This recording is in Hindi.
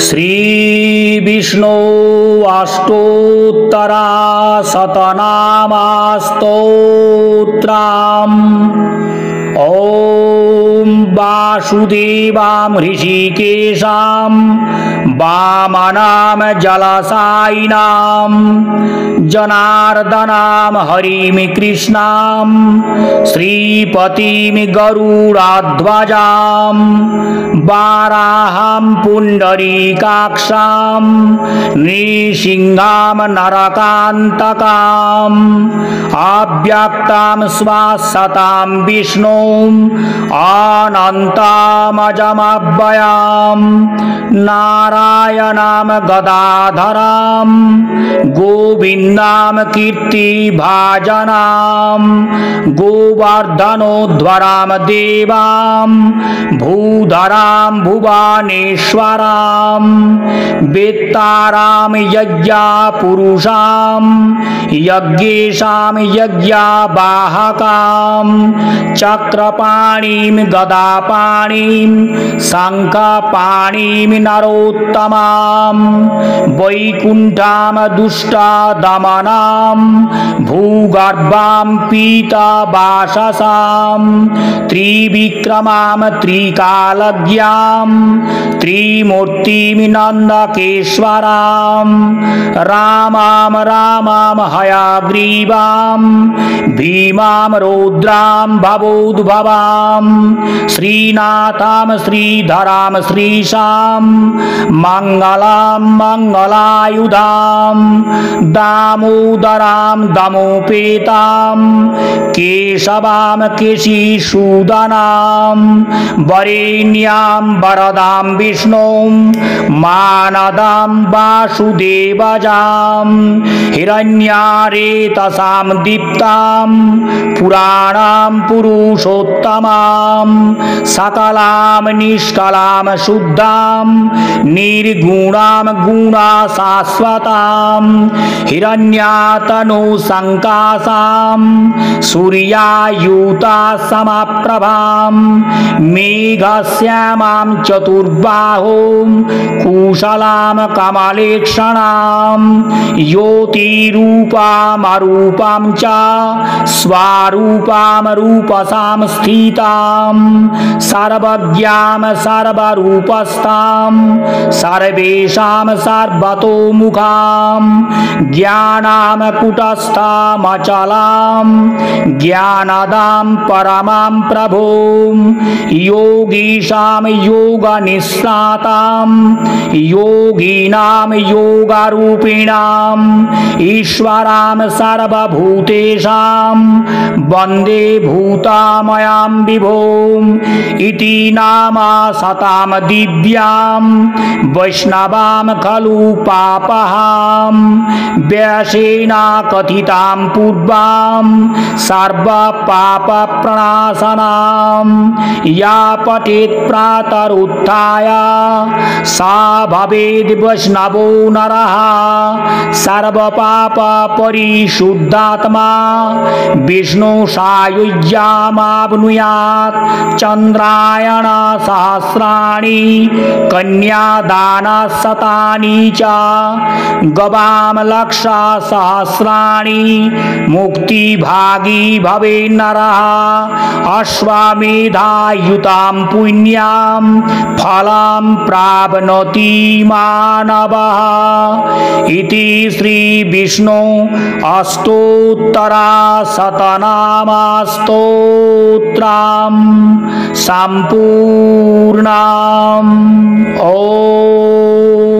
श्री विष्णु अष्टोत्तरा शतनामस्तोत्रम्। ओम वासुदेवां ऋषिकेशां वामनां जलसायिनां जनार्दनां हरिं कृष्णां श्रीपतिं गरुडाध्वजां वाराहं पुण्डरीकाक्षां नृसिंहां नरकान्तकां अव्यक्तां श्वासतां विष्णुं अनन्तामजमव्ययां नारायणां गदाधरां गोविन्दां कीर्तिभाजनां गोवर्धनोद्धरां देवां भूधरां भुवनेश्वरां वेत्तारां यज्ञपुरुषां यज्ञेशां यज्ञवाहकां चक्रपाणिं गदापाणिं शङ्खपाणिं नरोत्तमां वैकुण्ठां दुष्टदमनां भूगर्भां पीतवाससां त्रिविक्रमां त्रिकालज्ञां त्रिमूर्तिं नन्दकेश्वरां रामां रामां हयग्रीवां भीमां रौद्रां भवोद्भवां श्रीनाथां श्रीधरां श्रीशां मङ्गलां मङ्गलायुधां दामोदरां दमोपेतां केशवां केशिसूदनां वरेण्यां वरदां विष्णुं मानदां वासुदेवजां हिरण्यारेतसां दीप्तां पुराणां पुरुषोत्तमां सकलां निष्कलां शुद्धां निर्गुणां गुणाशाश्वतां हिरण्यातनु संकाशां सूर्यायुता समप्रभां मेघश्यामां चतुर्बाहुं कुशलां कमलेक्षणां ज्योतिरूपामरूपां च स्वारूपां रूपसां स्थितां सर्वज्ञां सर्वरूपस्थां सर्वेषां सर्वतोमुखां ज्ञानां कुटस्थामचलां ज्ञानदां परमां प्रभुं योगीशां योगनिष्णातां योगिनां योगरूपिणां ईश्वरां सर्वभूतेषां वन्दे भूतामयां विभुम् इति नामा सतां दिव्यां वैष्णवां खलु पापहां व्यासेना कथितां पूर्वां सर्वपापप्रणाशनां या पठेत् प्रातरुत्थाय सा भवेद् वैष्णवो नरः सर्वपापपरिशुद्धात्मा विष्णु सायुज्यमाप्नुयात् चन्द्रायण सहस्राणि कन्यादानशतानि च गवां लक्ष सहस्राणि मुक्तिभागी भवेन्नरः अश्वमेधायुतां पुण्यां फलं प्राप्नोति मानवः इति श्री विष्णु अष्टोत्तरा शतनामस्तोत्रम् सम्पूर्णम्। ओम